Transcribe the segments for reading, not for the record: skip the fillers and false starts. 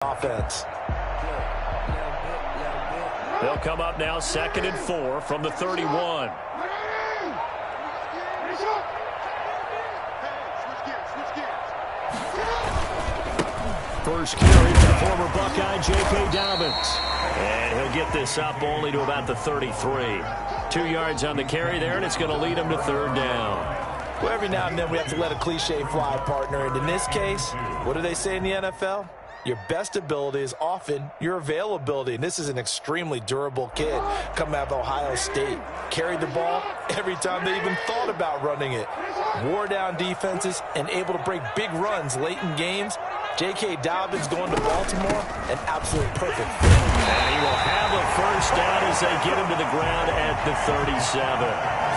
Offense. They'll come up now 2nd and 4 from the 31. First carry for former Buckeye J.K. Dobbins. And he'll get this up only to about the 33. 2 yards on the carry there, and it's going to lead him to 3rd down. Well, every now and then we have to let a cliche fly, partner. And in this case, what do they say in the NFL? Your best ability is often your availability. And this is an extremely durable kid coming out of Ohio State. Carried the ball every time they even thought about running it. Wore down defenses and able to break big runs late in games. J.K. Dobbins going to Baltimore, an absolute perfect fit. And he will have a first down as they get him to the ground at the 37.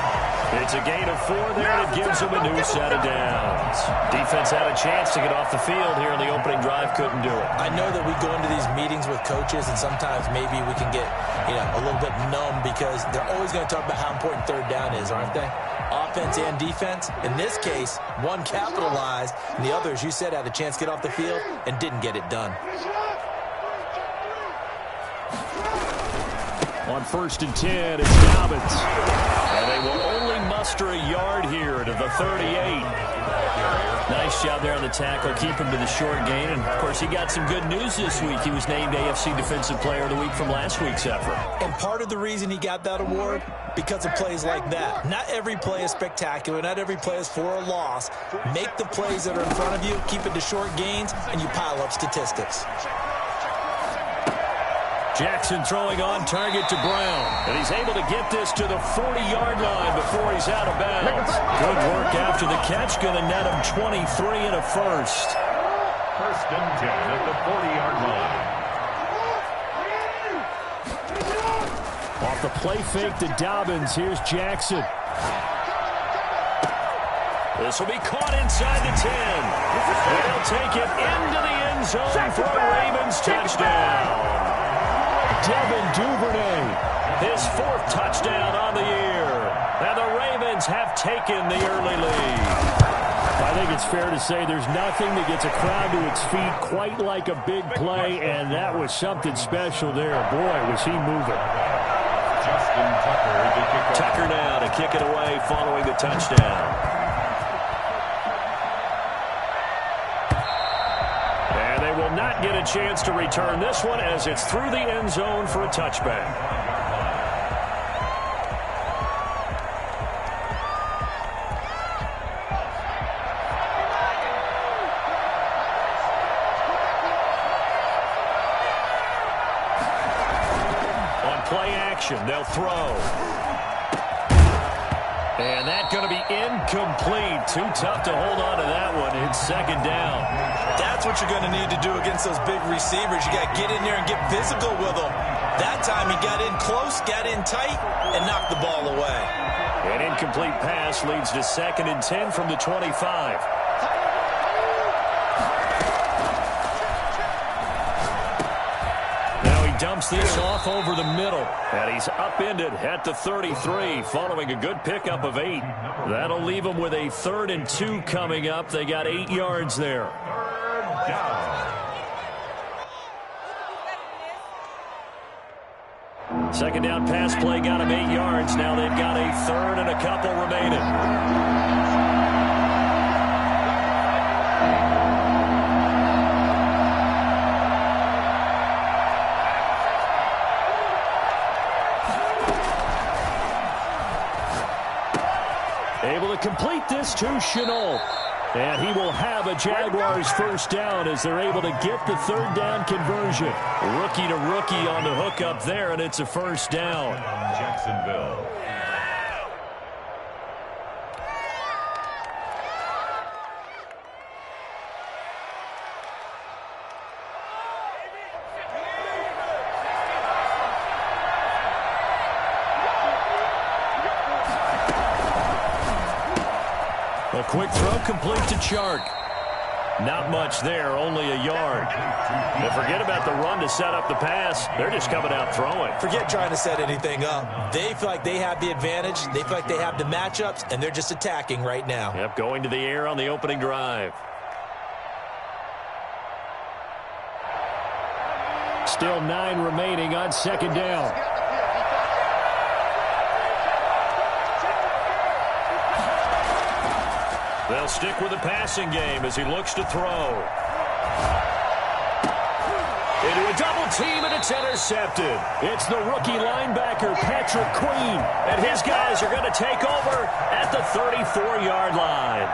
It's a gain of 4 there, and it gives them a new set of downs. Defense had a chance to get off the field here in the opening drive, couldn't do it. I know that we go into these meetings with coaches, and sometimes maybe we can get a little bit numb because they're always going to talk about how important 3rd down is, aren't they? Offense and defense. In this case, one capitalized, and the other, as you said, had a chance to get off the field and didn't get it done. On 1st and 10, it's Dobbins. And they will only muster a yard here to the 38. Nice job there on the tackle. Keep him to the short gain. And, of course, he got some good news this week. He was named AFC Defensive Player of the Week from last week's effort. And part of the reason he got that award, because of plays like that. Not every play is spectacular. Not every play is for a loss. Make the plays that are in front of you, keep it to short gains, and you pile up statistics. Jackson throwing on target to Brown. And he's able to get this to the 40-yard line before he's out of bounds. Good work after the catch. Going to net him 23 and a first. 1st and 10 at the 40-yard line. Off the play fake to Dobbins. Here's Jackson. This will be caught inside the 10. They'll take it into the end zone for a Ravens touchdown. Devin Duvernay, his 4th touchdown on the year. And the Ravens have taken the early lead. I think it's fair to say there's nothing that gets a crowd to its feet quite like a big play, and that was something special there. Boy, was he moving. Tucker now to kick it away following the touchdown. Will not get a chance to return this one as it's through the end zone for a touchback. On play action, they'll throw. And that's going to be incomplete. Too tough to hold on to that one. It's 2nd down. That's what you're going to need to do against those big receivers. You got to get in there and get physical with them. That time he got in close, got in tight, and knocked the ball away. An incomplete pass leads to 2nd and 10 from the 25. Dumps this off over the middle. And he's upended at the 33 following a good pickup of 8. That'll leave him with a 3rd and 2 coming up. They got 8 yards there. 3rd down. 2nd down pass play got him 8 yards. Now they've got a 3rd and a couple remaining. Able to complete this to Chenault. And he will have a Jaguars first down as they're able to get the 3rd down conversion. Rookie to rookie on the hook up there, and it's a first down. Jacksonville. A quick throw complete to Chark. Not much there, only a yard. And forget about the run to set up the pass. They're just coming out throwing. Forget trying to set anything up. They feel like they have the advantage. They feel like they have the matchups, and they're just attacking right now. Yep, going to the air on the opening drive. Still 9 remaining on second down. They'll stick with the passing game as he looks to throw. Into a double team, and it's intercepted. It's the rookie linebacker, Patrick Queen, and his guys are going to take over at the 34-yard line.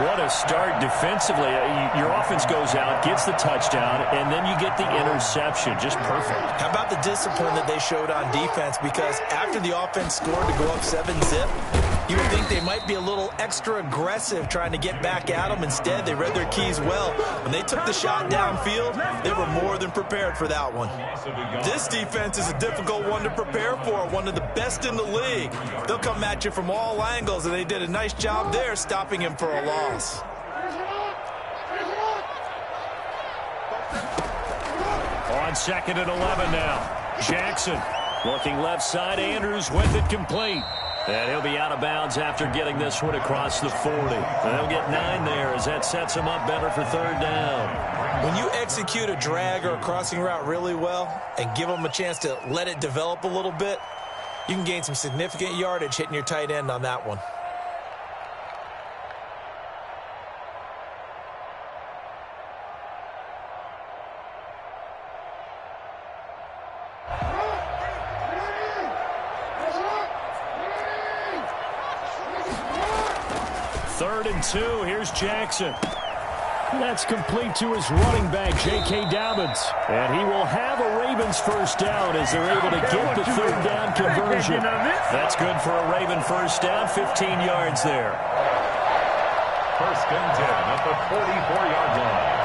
What a start defensively. Your offense goes out, gets the touchdown, and then you get the interception. Just perfect. How about the discipline that they showed on defense? Because after the offense scored to go up 7-zip, you would think they might be a little extra aggressive trying to get back at them. Instead, they read their keys well. When they took the shot downfield, they were more than prepared for that one. This defense is a difficult one to prepare for, one of the best in the league. They'll come at you from all angles, and they did a nice job there stopping him for a loss. On second and 11 now. Jackson looking left side. Andrews with it complete. And he'll be out of bounds after getting this one across the 40. And they'll get 9 there as that sets him up better for third down. When you execute a drag or a crossing route really well and give them a chance to let it develop a little bit, you can gain some significant yardage hitting your tight end on that one. Third and 2. Here's Jackson. That's complete to his running back, J.K. Dobbins. And he will have a Ravens first down as they're able to get the third down conversion. That's good for a Raven first down, 15 yards there. First and 10 at the 44-yard line.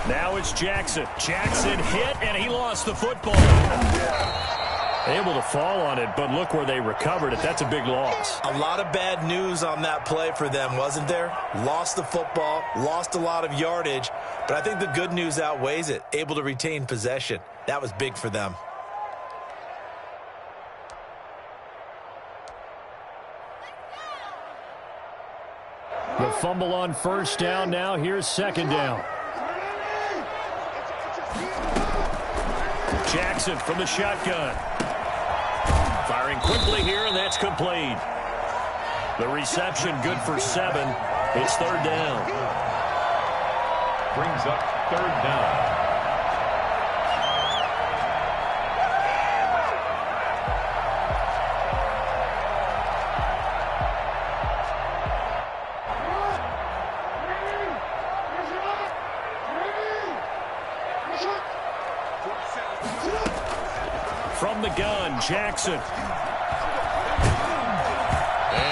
Now it's Jackson. Jackson hit, and he lost the football. Able to fall on it, but look where they recovered it. That's a big loss. A lot of bad news on that play for them, wasn't there? Lost the football, lost a lot of yardage, but I think the good news outweighs it. Able to retain possession. That was big for them. The fumble on first down now. Here's second down. Jackson from the shotgun. Firing quickly here, and that's complete. The reception good for 7. It's third down. Brings up third down. From the gun, Jackson. And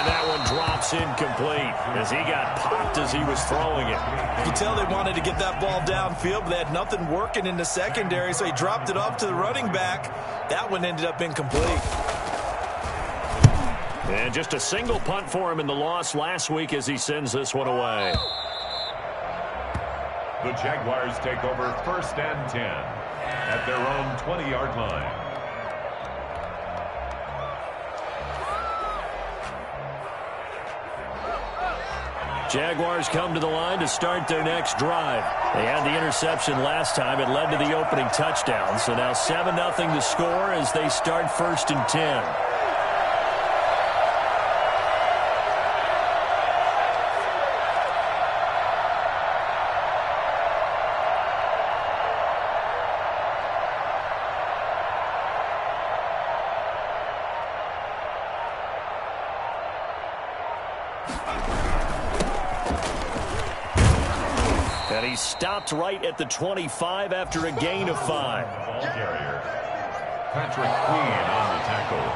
that one drops incomplete as he got popped as he was throwing it. You can tell they wanted to get that ball downfield, but they had nothing working in the secondary, so he dropped it off to the running back. That one ended up incomplete. And just a single punt for him in the loss last week as he sends this one away. The Jaguars take over first and 10 at their own 20-yard line. Jaguars come to the line to start their next drive. They had the interception last time. It led to the opening touchdown. So now 7-0 to score as they start first and 10. And he stopped right at the 25 after a gain of 5. Ball carrier. Patrick Queen on the tackle.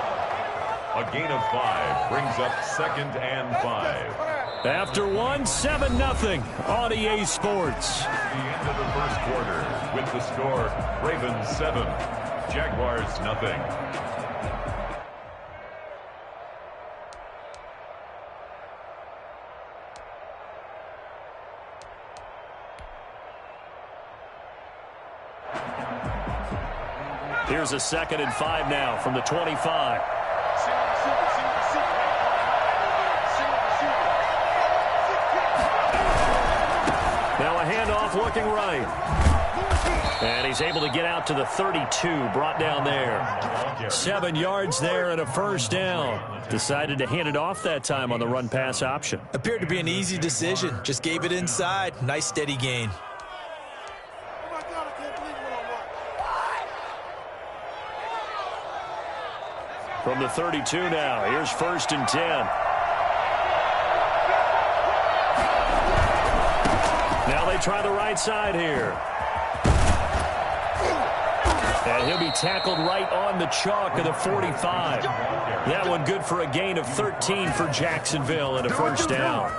A gain of 5 brings up second and 5. After 7-0 on EA Sports. The end of the first quarter with the score Ravens 7, Jaguars nothing. Here's a 2nd and 5 now from the 25. Now a handoff looking right. And he's able to get out to the 32, brought down there. 7 yards there and a first down. Decided to hand it off that time on the run-pass option. Appeared to be an easy decision. Just gave it inside. Nice steady gain. From the 32 now, here's 1st and 10. Now they try the right side here. And he'll be tackled right on the chalk of the 45. That one good for a gain of 13 for Jacksonville and a first down.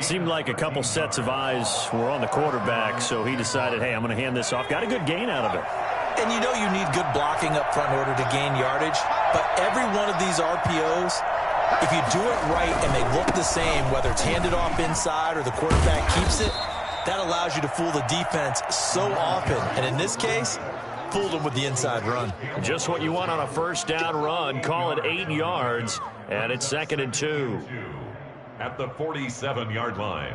Seemed like a couple sets of eyes were on the quarterback, so he decided, hey, I'm going to hand this off. Got a good gain out of it. And you know you need good blocking up front in order to gain yardage. But every one of these RPOs, if you do it right and they look the same, whether it's handed off inside or the quarterback keeps it, that allows you to fool the defense so often. And in this case, fooled them with the inside run. Just what you want on a first down run. Call it 8 yards, and it's 2nd and 2. At the 47-yard line.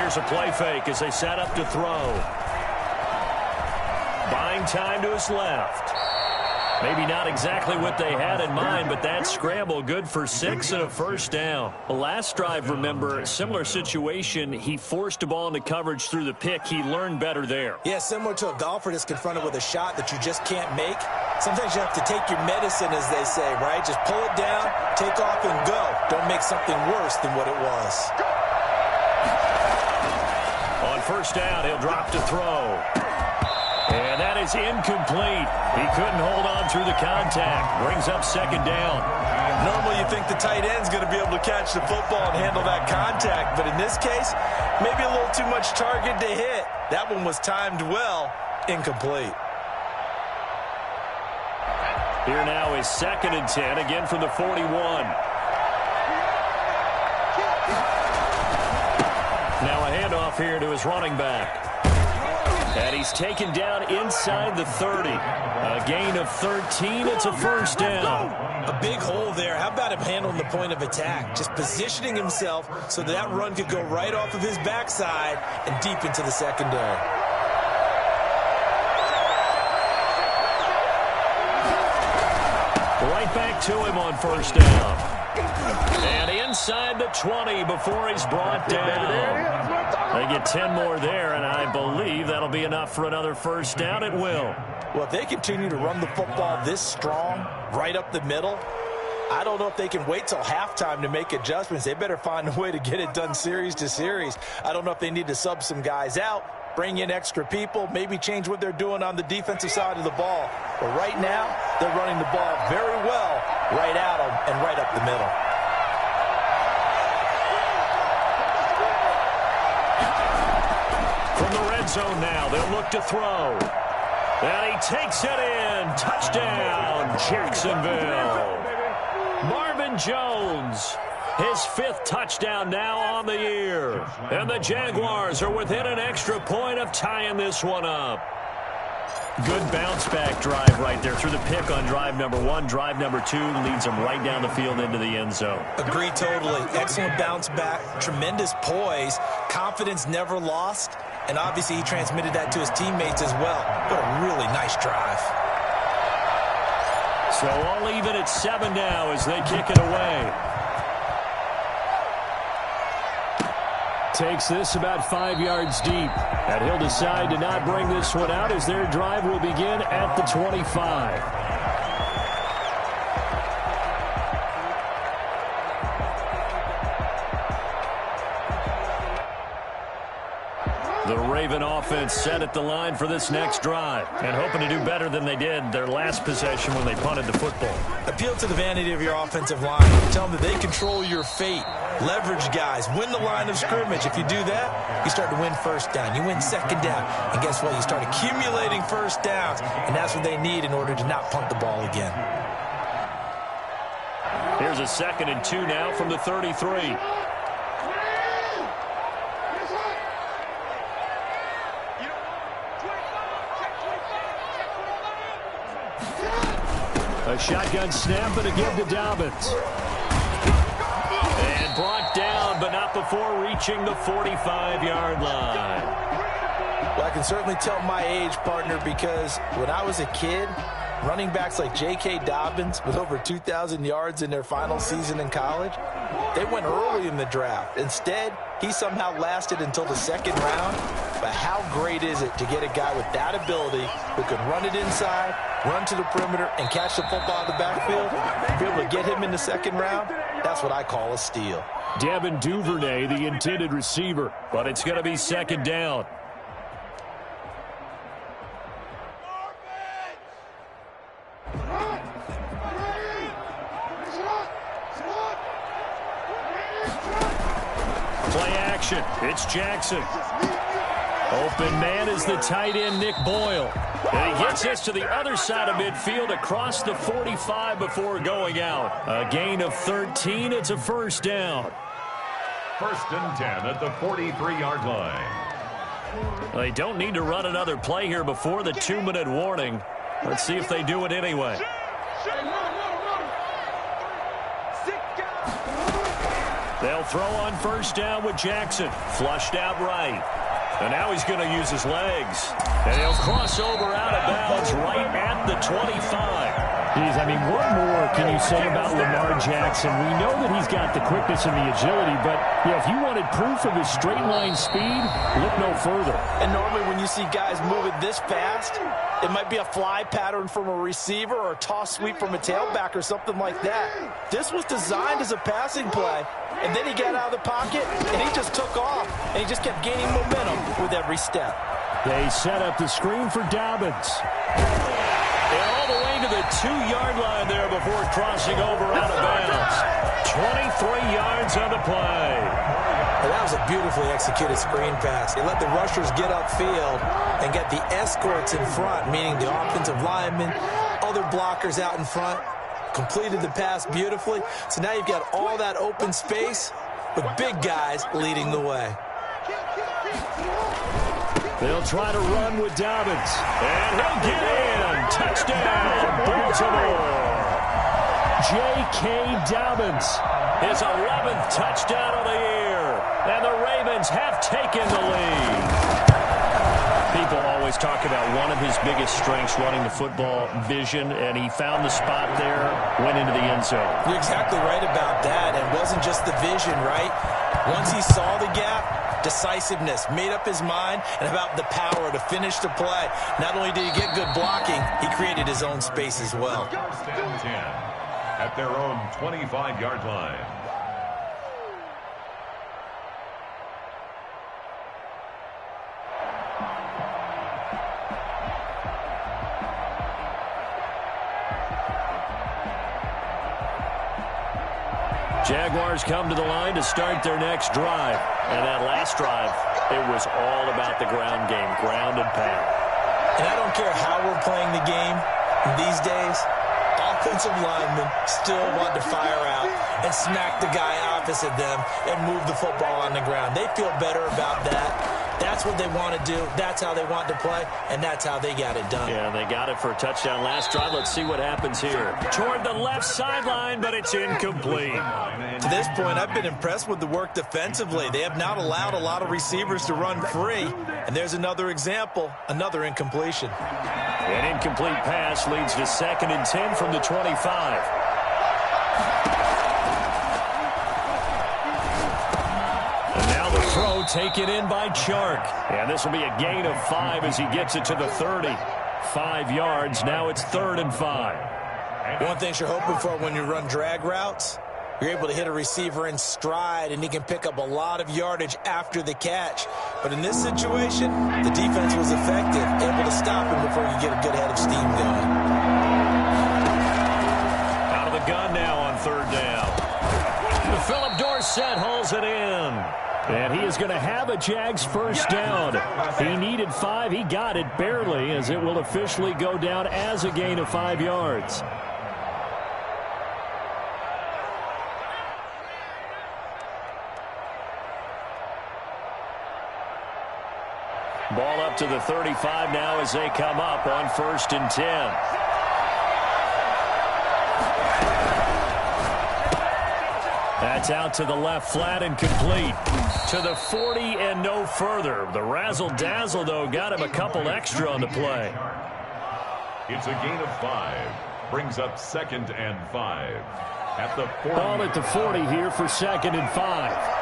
Here's a play fake as they set up to throw. Buying time to his left. Maybe not exactly what they had in mind, but that scramble good for 6 and a first down. The last drive, remember, similar situation. He forced a ball into coverage through the pick. He learned better there. Yeah, similar to a golfer that's confronted with a shot that you just can't make. Sometimes you have to take your medicine, as they say, right? Just pull it down, take off, and go. Don't make something worse than what it was. On first down, he'll drop to throw. And that is incomplete. He couldn't hold on through the contact. Brings up 2nd down. Normally you think the tight end's going to be able to catch the football and handle that contact. But in this case, maybe a little too much target to hit. That one was timed well. Incomplete. Here now is 2nd and 10, again from the 41. Now a handoff here to his running back. And he's taken down inside the 30. A gain of 13. It's a first down. A big hole there. How about him handling the point of attack? Just positioning himself so that run could go right off of his backside and deep into the secondary. Right back to him on first down. And inside the 20 before he's brought down. They get 10 more there, and I believe that'll be enough for another first down. It will. Well, if they continue to run the football this strong, right up the middle, I don't know if they can wait till halftime to make adjustments. They better find a way to get it done series to series. I don't know if they need to sub some guys out, bring in extra people, maybe change what they're doing on the defensive side of the ball. But right now, they're running the ball very well right at them and right up the middle. From the red zone now, they'll look to throw. And he takes it in. Touchdown, Jacksonville. Marvin Jones, his 5th touchdown now on the year. And the Jaguars are within an extra point of tying this one up. Good bounce-back drive right there. Through the pick on drive number 1. Drive number 2 leads them right down the field into the end zone. Agree totally. Excellent bounce-back. Tremendous poise. Confidence never lost. And obviously he transmitted that to his teammates as well. What a really nice drive. So all even at 7 now as they kick it away. Takes this about 5 yards deep. And he'll decide to not bring this one out as their drive will begin at the 25. The Raven offense set at the line for this next drive and hoping to do better than they did their last possession when they punted the football. Appeal to the vanity of your offensive line. Tell them that they control your fate. Leverage guys. Win the line of scrimmage. If you do that, you start to win first down. You win second down. And guess what? You start accumulating first downs. And that's what they need in order to not punt the ball again. Here's a 2nd and 2 now from the 33. A shotgun snap and a give to Dobbins. And brought down, but not before reaching the 45-yard line. Well, I can certainly tell my age, partner, because when I was a kid, running backs like J.K. Dobbins with over 2,000 yards in their final season in college, they went early in the draft. Instead, he somehow lasted until the 2nd round. But how great is it to get a guy with that ability who can run it inside, run to the perimeter, and catch the football in the backfield? Be able to get him in the 2nd round, that's what I call a steal. Devin Duvernay, the intended receiver, but it's going to be 2nd down. Play action. It's Jackson. Open man is the tight end, Nick Boyle. And he gets this to the other side of midfield across the 45 before going out. A gain of 13. It's a 1st down. 1st and 10 at the 43-yard line. They don't need to run another play here before the 2-minute warning. Let's see if they do it anyway. They'll throw on 1st down with Jackson. Flushed out right. And now he's going to use his legs. And he'll cross over out of bounds right at the 25. Geez, I mean, what more can you say about Lamar Jackson? We know that he's got the quickness and the agility, but if you wanted proof of his straight-line speed, look no further. And normally when you see guys moving this fast, it might be a fly pattern from a receiver or a toss sweep from a tailback or something like that. This was designed as a passing play, and then he got out of the pocket, and he just took off, and he just kept gaining momentum with every step. They set up the screen for Dobbins. And all the way to the 2-yard line there before crossing over out of bounds. 23 yards on the play. Well, that was a beautifully executed screen pass. He let the rushers get upfield and get the escorts in front, meaning the offensive linemen, other blockers out in front. Completed the pass beautifully. So now you've got all that open space with big guys leading the way. They'll try to run with Dobbins. And he'll get in. Touchdown, Baltimore. J.K. Dobbins, his 11th touchdown of the year. And the Ravens have taken the lead. People always talk about one of his biggest strengths, running the football, vision, and he found the spot there, went into the end zone. You're exactly right about that. And it wasn't just the vision, right? Once he saw the gap, decisiveness, made up his mind, and about the power to finish the play. Not only did he get good blocking, he created his own space as well. 1st and 10 at their own 25-yard line. Jaguars come to the line to start their next drive. And that last drive, it was all about the ground game, ground and pound. And I don't care how we're playing the game these days, offensive linemen still want to fire out and smack the guy opposite them and move the football on the ground. They feel better about that. That's what they want to do. That's how they want to play, and that's how they got it done. Yeah, they got it for a touchdown last drive. Let's see what happens here. Toward the left sideline, but it's incomplete. To this point, I've been impressed with the work defensively. They have not allowed a lot of receivers to run free, and there's another example, another incompletion. An incomplete pass leads to 2nd and 10 from the 25. Throw taken in by Chark. And this will be a gain of 5 as he gets it to the 30. 5 yards. Now it's 3rd and 5. One thing you're hoping for when you run drag routes, You're able to hit a receiver in stride, and he can pick up a lot of yardage after the catch. But in this situation, the defense was effective, able to stop him before he could get a good head of steam going. Out of the gun now on third down. Philip Dorsett hauls it in. And he is going to have a Jags first down. He needed 5. He got it barely, as it will officially go down as a gain of 5 yards. Ball up to the 35 now as they come up on 1st and 10. That's out to the left flat and complete. To the 40 and no further. The razzle-dazzle, though, got him a couple extra on the play. It's a gain of 5. Brings up 2nd and 5. At the 40. Ball at the 40 here for 2nd and 5.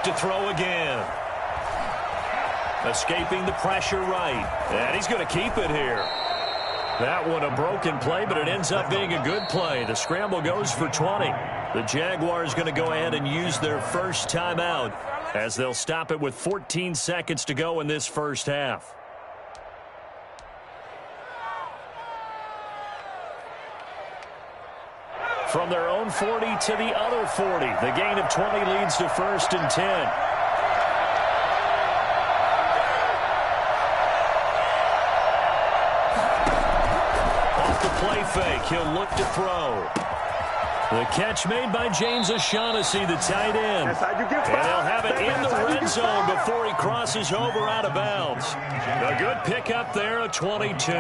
To throw again. Escaping the pressure right. And he's going to keep it here. That one a broken play, but it ends up being a good play. The scramble goes for 20. The Jaguars going to go ahead and use their first timeout as they'll stop it with 14 seconds to go in this first half. From their own 40 to the other 40. The gain of 20 leads to 1st and 10. Off the play fake, he'll look to throw. The catch made by James O'Shaughnessy, the tight end. And they'll have it in the red zone before he crosses over out of bounds. A good pickup there, a 22.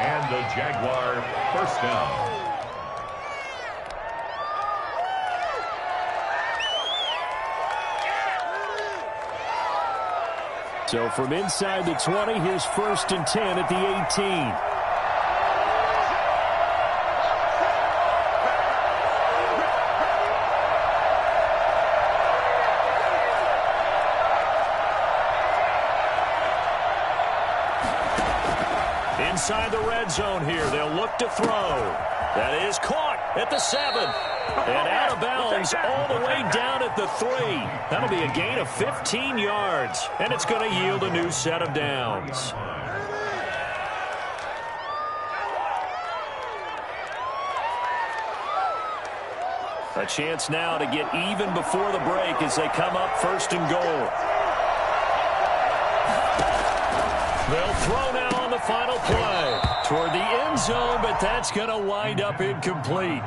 And the Jaguar first down. So from inside the 20, here's 1st and 10 at the 18. Inside the red zone here, they'll look to throw. That is caught at the 7. And out of bounds all the way down at the 3. That'll be a gain of 15 yards. And it's going to yield a new set of downs. A chance now to get even before the break as they come up 1st and goal. They'll throw now on the final play toward the end zone, but that's going to wind up incomplete.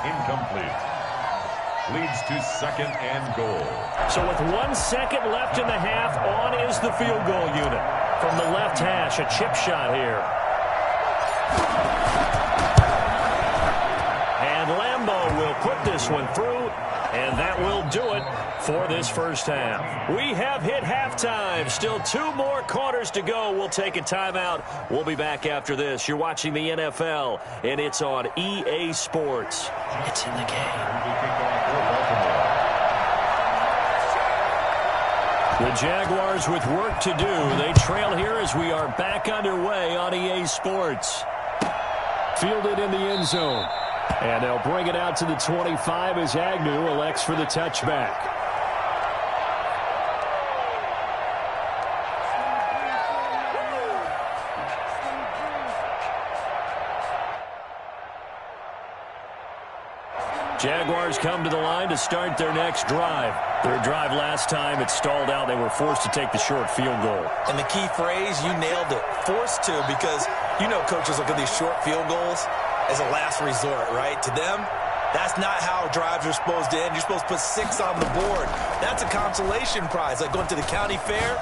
Incomplete. Leads to 2nd and goal. So with 1 second left in the half, on is the field goal unit. From the left hash, a chip shot here. And Lambeau will put this one through, and that will do it for this first half. We have hit halftime. Still 2 more quarters to go. We'll take a timeout. We'll be back after this. You're watching the NFL, and it's on EA Sports. It's in the game. The Jaguars with work to do. They trail here as we are back underway on EA Sports. Fielded in the end zone. And they'll bring it out to the 25 as Agnew elects for the touchback. Jaguars come to the line to start their next drive. Their drive last time, it stalled out. They were forced to take the short field goal. And the key phrase, you nailed it, forced to, because you know coaches look at these short field goals as a last resort, right? To them, that's not how drives are supposed to end. You're supposed to put 6 on the board. That's a consolation prize, like going to the county fair.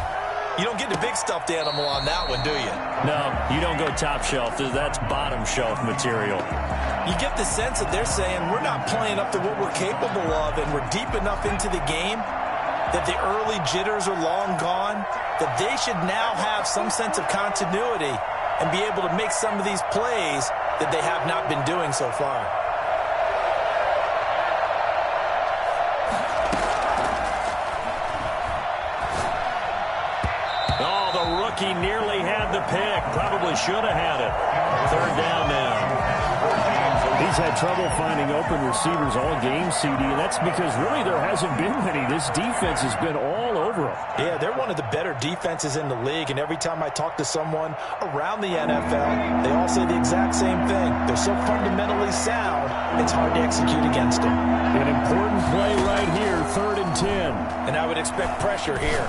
You don't get the big stuffed animal on that one, do you? No, you don't go top shelf. That's bottom shelf material. You get the sense that they're saying we're not playing up to what we're capable of, and we're deep enough into the game that the early jitters are long gone, that they should now have some sense of continuity and be able to make some of these plays that they have not been doing so far. pick. Probably should have had it. Third down now. He's had trouble finding open receivers all game, CD, and that's because really there hasn't been many. This defense has been all over him. Yeah, they're one of the better defenses in the league, and every time I talk to someone around the NFL, they all say the exact same thing. They're so fundamentally sound, it's hard to execute against them. An important play right here, 3rd and 10. And I would expect pressure here.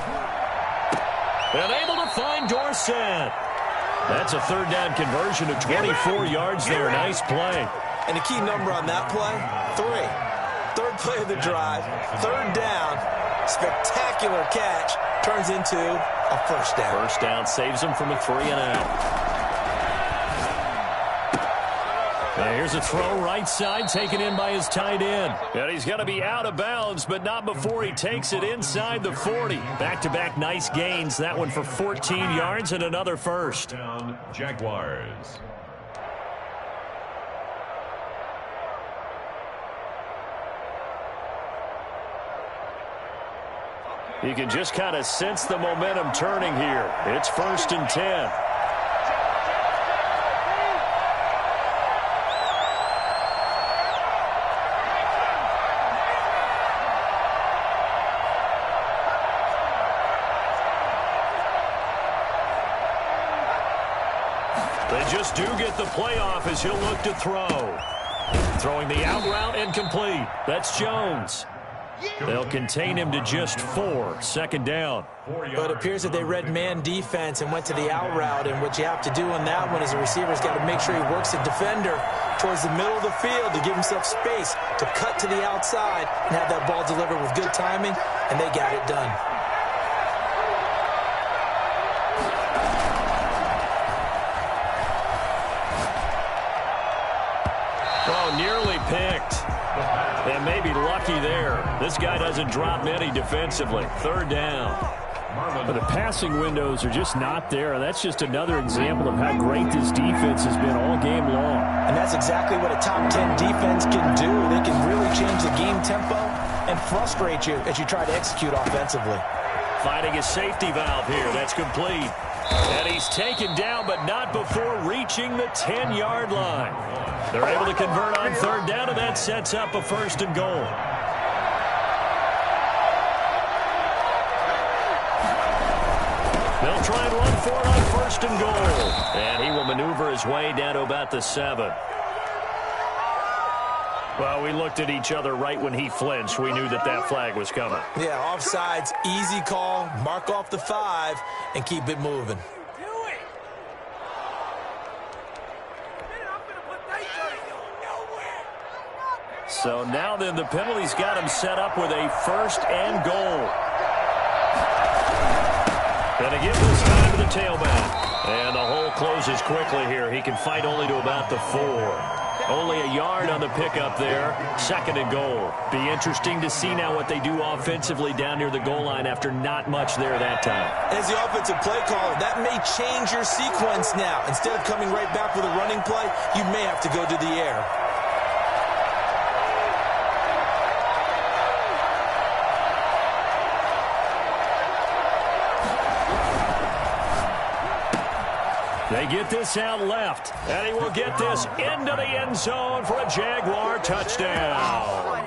And able to find Dorsett. That's a 3rd down conversion of 24 yards there. Nice play. And the key number on that play, 3. 3rd play of the drive, 3rd down, spectacular catch, turns into a 1st down. 1st down saves him from a 3-and-out. Now here's a throw right side, taken in by his tight end. And he's going to be out of bounds, but not before he takes it inside the 40. Back-to-back nice gains. That one for 14 yards and another first. Down, Jaguars. You can just kind of sense the momentum turning here. It's 1st and 10. They just do get the playoff as he'll look to throw. Throwing the out route and complete. That's Jones. They'll contain him to just 4. 2nd down. But it appears that they read man defense and went to the out route, and what you have to do on that one is the receiver's got to make sure he works the defender towards the middle of the field to give himself space to cut to the outside and have that ball delivered with good timing, and they got it done. Oh, nearly picked. And maybe lucky there. This guy doesn't drop many defensively. 3rd down. But the passing windows are just not there. That's just another example of how great this defense has been all game long. And that's exactly what a top 10 defense can do. They can really change the game tempo and frustrate you as you try to execute offensively. Finding a safety valve here. That's complete. And he's taken down, but not before reaching the 10-yard line. They're able to convert on 3rd down, and that sets up a 1st and goal. They'll try and run for it on 1st and goal. And he will maneuver his way down to about the 7. Well, we looked at each other right when he flinched. We knew that that flag was coming. Yeah, offsides, easy call, mark off the 5, and keep it moving. So now then the penalty's got him set up with a 1st and goal. Going to give this time to the tailback. And the hole closes quickly here. He can fight only to about the 4. Only a yard on the pickup there. 2nd and goal. Be interesting to see now what they do offensively down near the goal line after not much there that time. As the offensive play caller, that may change your sequence now. Instead of coming right back with a running play, you may have to go to the air. They get this out left, and he will get this into the end zone for a Jaguar touchdown.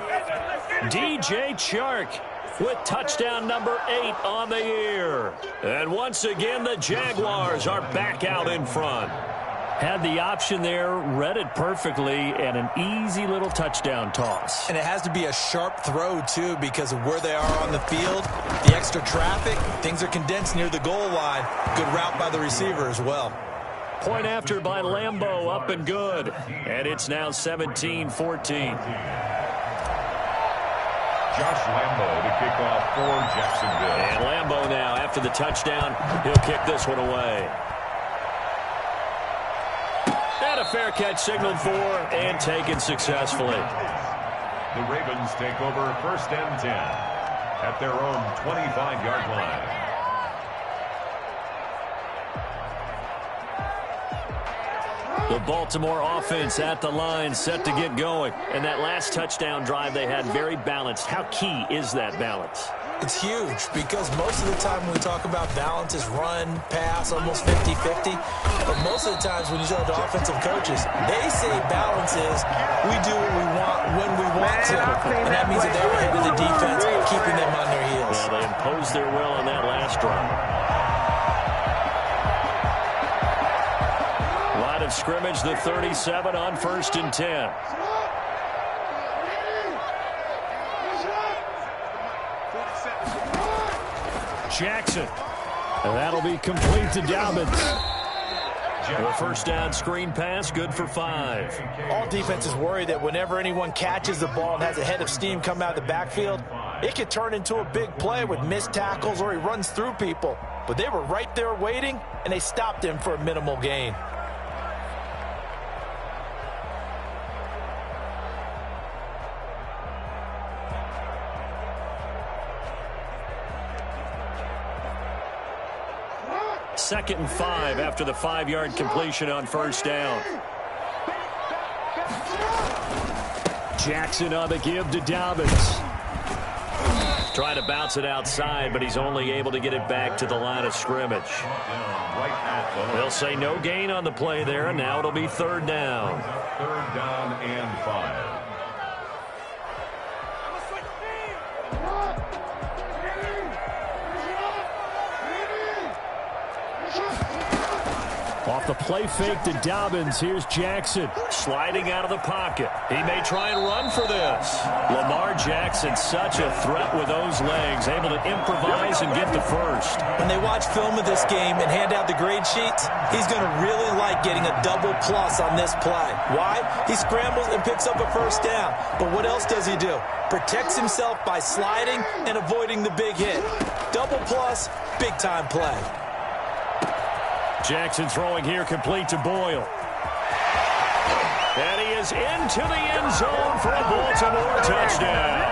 DJ Chark with touchdown number 8 on the year. And once again, the Jaguars are back out in front. Had the option there, read it perfectly, and an easy little touchdown toss. And it has to be a sharp throw, too, because of where they are on the field, the extra traffic, things are condensed near the goal line. Good route by the receiver as well. Point after by Lambeau, up and good. And it's now 17-14. Josh Lambeau to kick off for Jacksonville. And Lambeau now, after the touchdown, he'll kick this one away. And a fair catch signaled for and taken successfully. The Ravens take over 1st and 10 at their own 25-yard line. The Baltimore offense at the line, set to get going. And that last touchdown drive they had very balanced. How key is that balance? It's huge because most of the time when we talk about balance is run, pass, almost 50-50. But most of the times when you talk to offensive coaches, they say balance is we do what we want when we want to. And that means that they're ahead of the defense, keeping them on their heels. Yeah, they imposed their will on that last drive. Line of scrimmage, the 37 on 1st and 10. Jackson. And that'll be complete to Dobbins. A first down screen pass, good for 5. All defenses worry that whenever anyone catches the ball and has a head of steam come out of the backfield, it could turn into a big play with missed tackles or he runs through people. But they were right there waiting, and they stopped him for a minimal gain. Second and 5 after the 5-yard completion on first down. Jackson on the give to Dobbins. Trying to bounce it outside, but he's only able to get it back to the line of scrimmage. They'll say no gain on the play there, and now it'll be 3rd down. 3rd down and 5. Off the play fake to Dobbins, here's Jackson. Sliding out of the pocket. He may try and run for this. Lamar Jackson, such a threat with those legs, able to improvise and get the first. When they watch film of this game and hand out the grade sheets, he's going to really like getting a double plus on this play. Why? He scrambles and picks up a first down. But what else does he do? Protects himself by sliding and avoiding the big hit. Double plus, big time play. Jackson throwing here, complete to Boyle. And he is into the end zone for a Baltimore touchdown.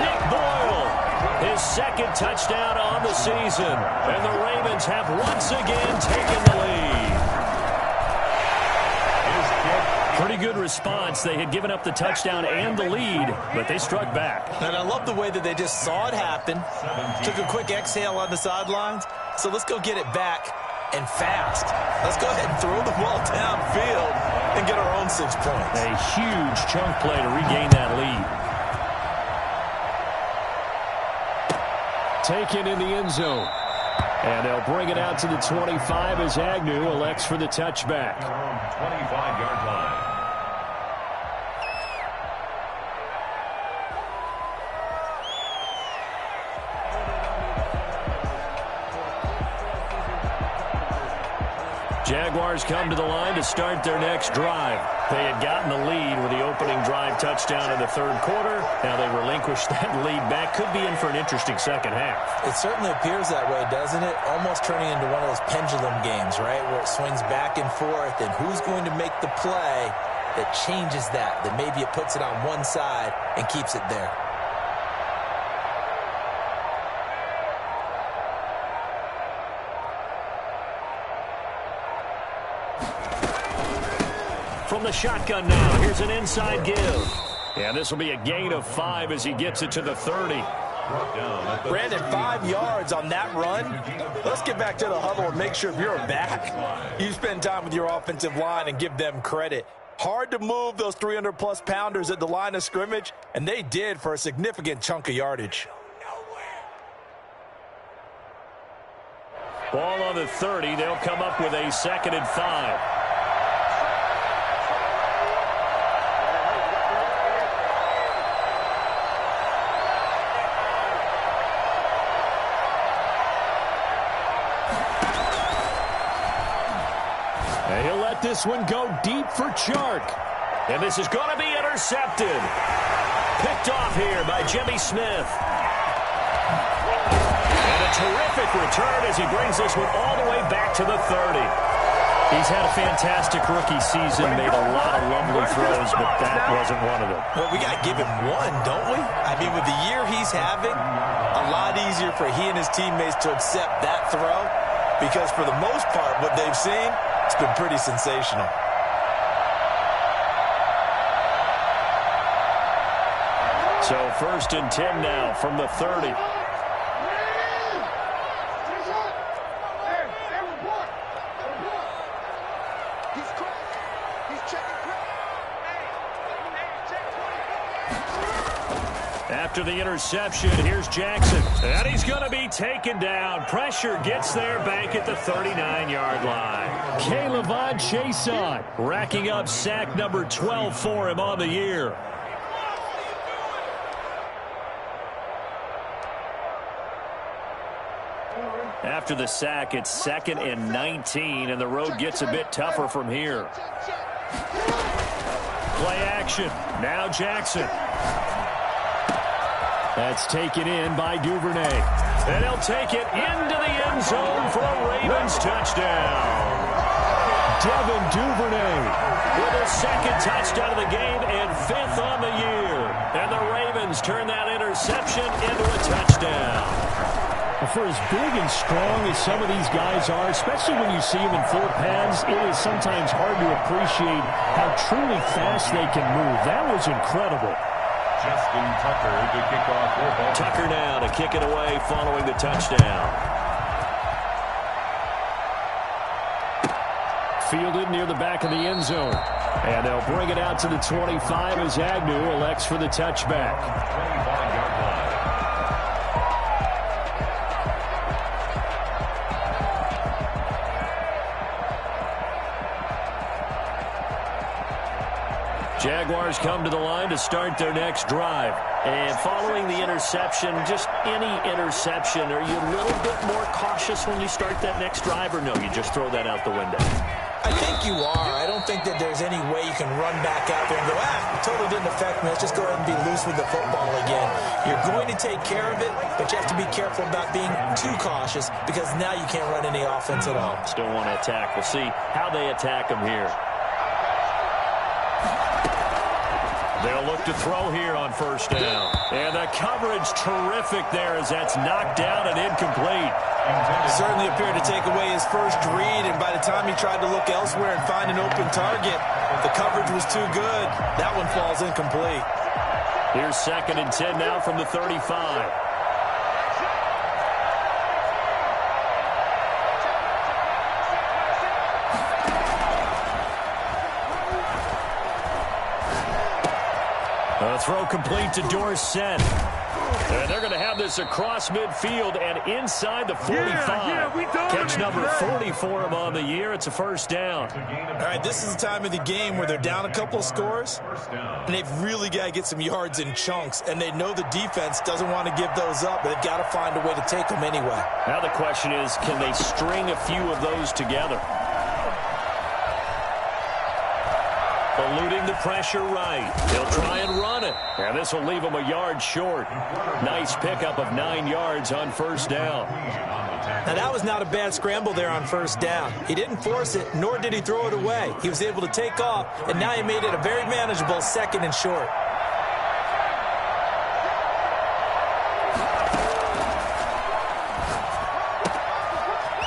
Nick Boyle, his 2nd touchdown on the season. And the Ravens have once again taken the lead. Pretty good response. They had given up the touchdown and the lead, but they struck back. And I love the way that they just saw it happen, took a quick exhale on the sidelines. So let's go get it back and fast. Let's go ahead and throw the ball downfield and get our own 6 points. A huge chunk play to regain that lead. Taken in the end zone. And they'll bring it out to the 25 as Agnew elects for the touchback. 25-yard line. Jaguars come to the line to start their next drive. They had gotten the lead with the opening drive touchdown in the 3rd quarter. Now they relinquish that lead back. Could be in for an interesting second half. It certainly appears that way, doesn't it? Almost turning into one of those pendulum games, right, where it swings back and forth, and who's going to make the play that changes that maybe it puts it on one side and keeps it there. From the shotgun now, here's an inside give. And this will be a gain of 5 as he gets it to the 30. Brandon, 5 yards on that run. Let's get back to the huddle and make sure if you're back, you spend time with your offensive line and give them credit. Hard to move those 300-plus pounders at the line of scrimmage, and they did for a significant chunk of yardage. Ball on the 30. They'll come up with a 2nd and 5. This one go deep for Chark. And this is going to be intercepted. Picked off here by Jimmy Smith. And a terrific return as he brings this one all the way back to the 30. He's had a fantastic rookie season, made a lot of lovely throws, but that wasn't one of them. Well, we got to give him one, don't we? I mean, with the year he's having, a lot easier for he and his teammates to accept that throw because for the most part, what they've seen, It's been pretty sensational. So 1st and 10 now from the 30. After the interception, here's Jackson. And he's going to be taken down. Pressure gets there back at the 39-yard line. K'Lavon Chaisson Racking up sack number 12 for him on the year. After the sack, it's 2nd and 19, and the road gets a bit tougher from here. Play action. Now Jackson. That's taken in by Duvernay. And he'll take it into the end zone for a Ravens touchdown. Devin Duvernay With his 2nd touchdown of the game and 5th on the year. And the Ravens turn that interception into a touchdown. For as big and strong as some of these guys are, especially when you see them in 4 pads, it is sometimes hard to appreciate how truly fast they can move. That was incredible. Justin Tucker to kick off for Baltimore. Tucker now to kick it away following the touchdown. Fielded near the back of the end zone. And they'll bring it out to the 25 as Agnew elects for the touchback. 25-yard line. Jaguars come to the line to start their next drive. And following the interception, just any interception, are you a little bit more cautious when you start that next drive, or no, you just throw that out the window? I think you are. I don't think that there's any way you can run back out there and go, it totally didn't affect me. Let's just go ahead and be loose with the football again. You're going to take care of it, but you have to be careful about being too cautious because now you can't run any offense at all. Still want to attack. We'll see how they attack them here. They'll look to throw here on 1st down. And the coverage terrific there as that's knocked down and incomplete. Certainly appeared to take away his first read, and by the time he tried to look elsewhere and find an open target, the coverage was too good. That one falls incomplete. Here's 2nd and 10 now from the 35. Throw complete to Dorsett. And they're going to have this across midfield and inside the 45. Catch number 40 for him on the year. It's a 1st down. All right, this is the time of the game where they're down a couple of scores, and they've really got to get some yards in chunks, and they know the defense doesn't want to give those up, but they've got to find a way to take them anyway. Now the question is, can they string a few of those together? Eluding the pressure right. He'll try and run it. And this will leave him a yard short. Nice pickup of 9 yards on 1st down. Now that was not a bad scramble there on 1st down. He didn't force it, nor did he throw it away. He was able to take off, and now he made it a very manageable 2nd and short.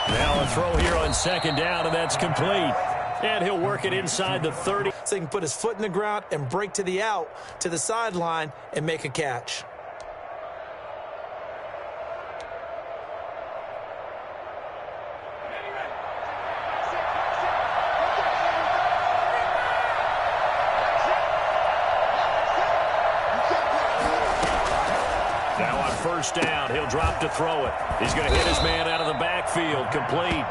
Now a throw here on 2nd down, and that's complete. And he'll work it inside the 30. So he can put his foot in the ground and break to the out, to the sideline, and make a catch. Now on 1st down, he'll drop to throw it. He's going to hit his man out of the backfield, complete.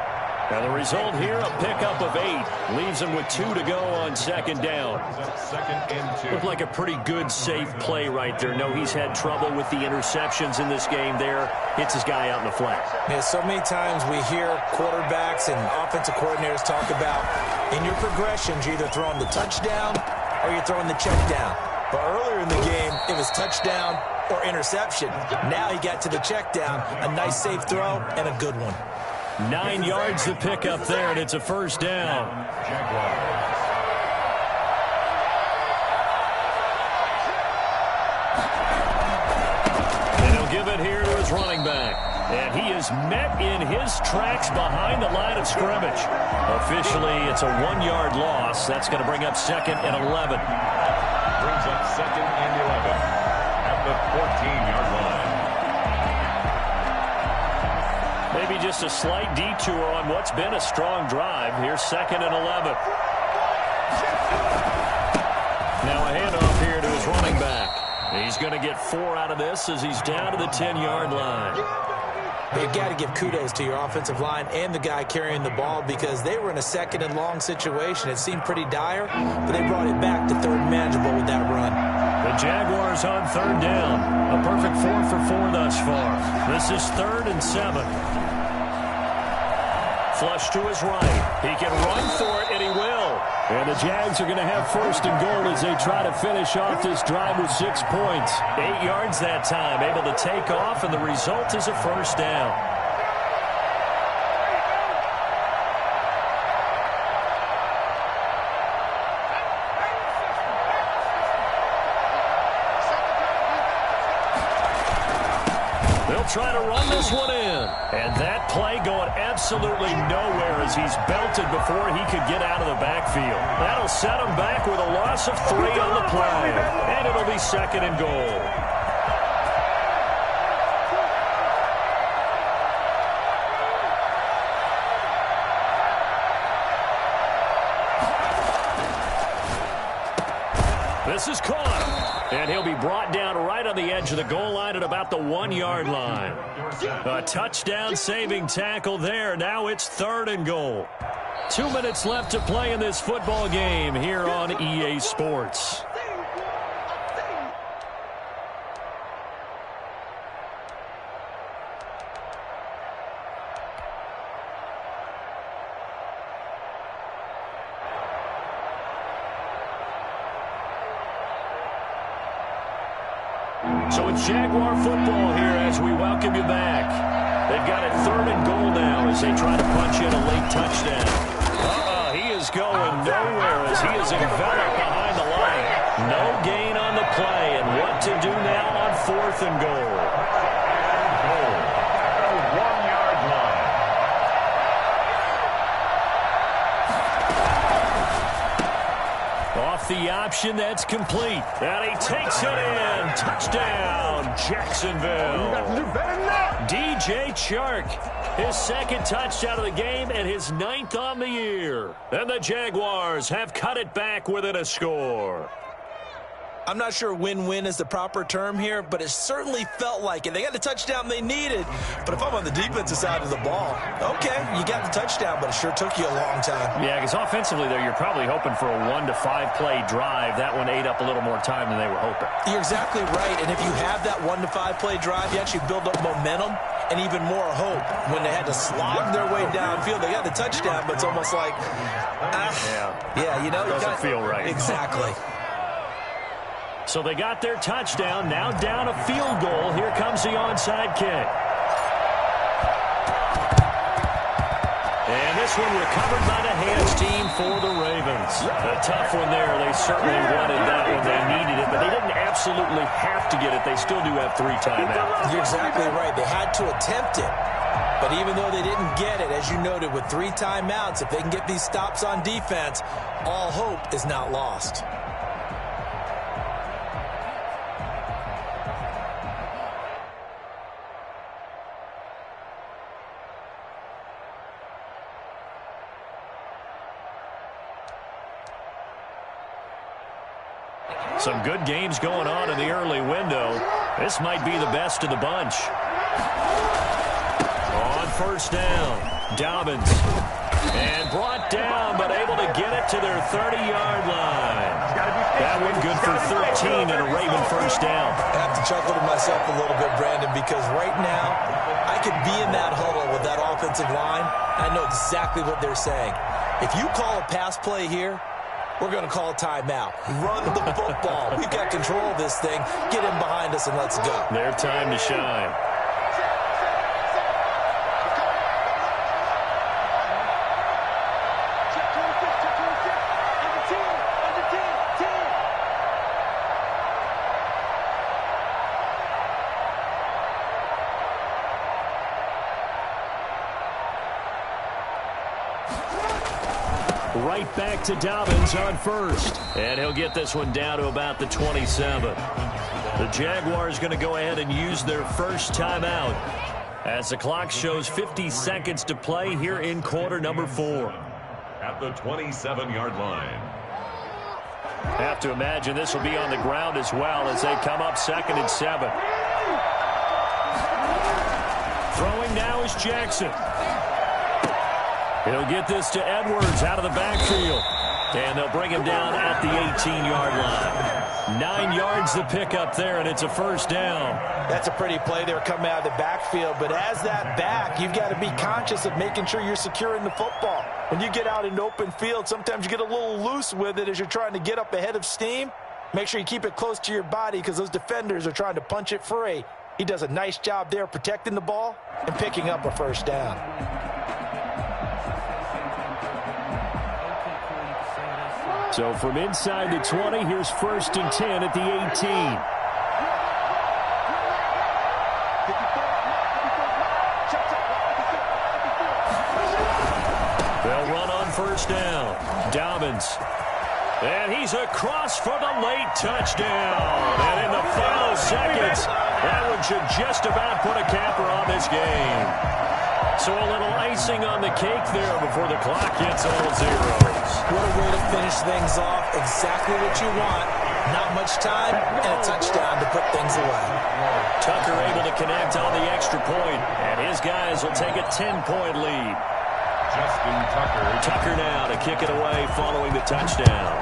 And the result here, a pickup of 8. Leaves him with 2 to go on 2nd down. 2nd and 2. Looked like a pretty good, safe play right there. No, he's had trouble with the interceptions in this game there. Hits his guy out in the flat. Yeah, so many times we hear quarterbacks and offensive coordinators talk about, in your progressions, you're either throwing the touchdown or you're throwing the check down. But earlier in the game, it was touchdown or interception. Now he got to the check down, a nice safe throw, and a good one. 9 yards to pick up there, and it's a 1st down. And he'll give it here to his running back. And he is met in his tracks behind the line of scrimmage. Officially, it's a 1-yard loss. That's going to bring up 2nd and 11. Brings up 2nd and 11 at the 14-yard line. Maybe just a slight detour on what's been a strong drive. Here's 2nd and 11. Now a handoff here to his running back. He's going to get 4 out of this as he's down to the 10-yard line. You've got to give kudos to your offensive line and the guy carrying the ball because they were in a 2nd and long situation. It seemed pretty dire, but they brought it back to 3rd and manageable with that run. The Jaguars on 3rd down. A perfect 4 for 4 thus far. This is 3rd and 7. Flush to his right. He can run for it, and he will. And the Jags are going to have 1st and goal as they try to finish off this drive with 6 points. 8 yards that time, able to take off, and the result is a 1st down. They'll try to run this one in. And that play going absolutely nowhere as he's belted before he could get out of the backfield. That'll set him back with a loss of 3 on the play. And it'll be 2nd and goal. This is caught. And he'll be brought down right on the edge of the goal line at about the 1-yard line. A touchdown-saving tackle there. Now it's 3rd and goal. 2 minutes left to play in this football game here on EA Sports. So it's Jaguar football here as we welcome you back. They've got it 3rd and goal now as they try to punch in a late touchdown. He is going nowhere as he is enveloped behind the line. No gain on the play, and what to do now on 4th and goal. Goal at the 1-yard line. Off the option, that's complete. And he takes it in. Touchdown, Jacksonville. DJ Chark, his 2nd touchdown of the game and his 9th on the year. And the Jaguars have cut it back within a score. I'm not sure win-win is the proper term here, but it certainly felt like it. They got the touchdown they needed, but if I'm on the defensive side of the ball, okay, you got the touchdown, but it sure took you a long time. Yeah, because offensively, though, you're probably hoping for a 1 to 5 play drive. That one ate up a little more time than they were hoping. You're exactly right, and if you have that 1 to 5 play drive, you actually build up momentum and even more hope. When they had to slog their way downfield, they got the touchdown, but it's almost like, you know. Doesn't feel right. Exactly. So they got their touchdown, now down a field goal. Here comes the onside kick. And this one recovered by the hands team for the Ravens. A tough one there. They certainly wanted that one. They needed it, but they didn't absolutely have to get it. They still do have 3 timeouts. You're exactly right. They had to attempt it. But even though they didn't get it, as you noted, with 3 timeouts, if they can get these stops on defense, all hope is not lost. Some good games going on in the early window. This might be the best of the bunch. On 1st down, Dobbins. And brought down, but able to get it to their 30-yard line. That one good for 13 and a Raven 1st down. I have to chuckle to myself a little bit, Brandon, because right now I could be in that huddle with that offensive line. I know exactly what they're saying. If you call a pass play here, we're going to call a timeout. Run the football. We've got control of this thing. Get him behind us and let's go. Their time to shine. right back to Dobbins on first. And he'll get this one down to about the 27. The Jaguars going to go ahead and use their first timeout as the clock shows 50 seconds to play here in quarter number 4. At the 27-yard line. Have to imagine this will be on the ground as well as they come up 2nd and 7. Throwing now is Jackson. He'll get this to Edwards out of the backfield. And they'll bring him down at the 18-yard line. 9 yards to pick up there, and it's a first down. That's a pretty play there coming out of the backfield. But as that back, you've got to be conscious of making sure you're securing the football. When you get out in open field, sometimes you get a little loose with it as you're trying to get up ahead of steam. Make sure you keep it close to your body because those defenders are trying to punch it free. He does a nice job there protecting the ball and picking up a first down. So from inside the 20, here's 1st and 10 at the 18. They'll run on first down. Dobbins. And he's across for the late touchdown. And in the final seconds, that one should just about put a capper on this game. So a little icing on the cake there before the clock hits all zeros. What a way to finish things off. Exactly what you want. Not much time and a touchdown to put things away. Tucker able to connect on the extra point, and his guys will take a 10-point lead. Justin Tucker. Tucker now to kick it away following the touchdown.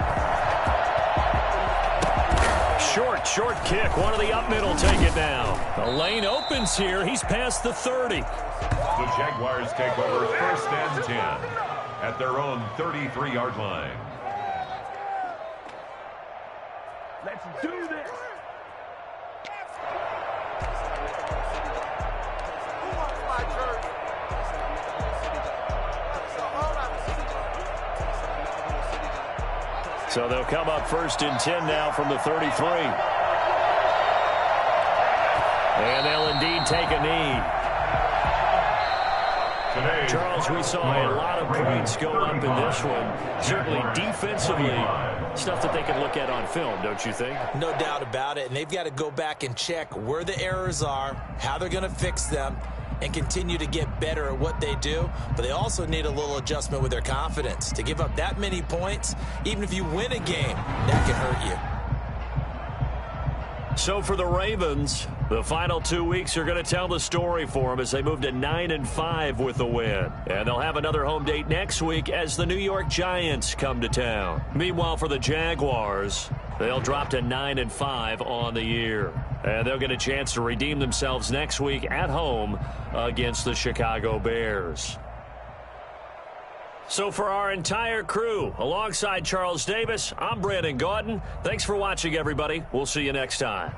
Short kick. One of the up middle take it now. The lane opens here. He's past the 30. The Jaguars take over 1st and 10 at their own 33-yard line. Let's do this. So they'll come up 1st and 10 now from the 33. And they'll indeed take a knee. Today, Charles, we saw a lot of points go up in this one. Certainly defensively, stuff that they can look at on film, don't you think? No doubt about it. And they've got to go back and check where the errors are, how they're going to fix them, and continue to get better at what they do. But they also need a little adjustment with their confidence. To give up that many points, even if you win a game, that can hurt you. So for the Ravens, the final 2 weeks are going to tell the story for them as they move to 9-5 with the win. And they'll have another home date next week as the New York Giants come to town. Meanwhile, for the Jaguars, they'll drop to 9-5 on the year. And they'll get a chance to redeem themselves next week at home against the Chicago Bears. So for our entire crew, alongside Charles Davis, I'm Brandon Gaudin. Thanks for watching, everybody. We'll see you next time.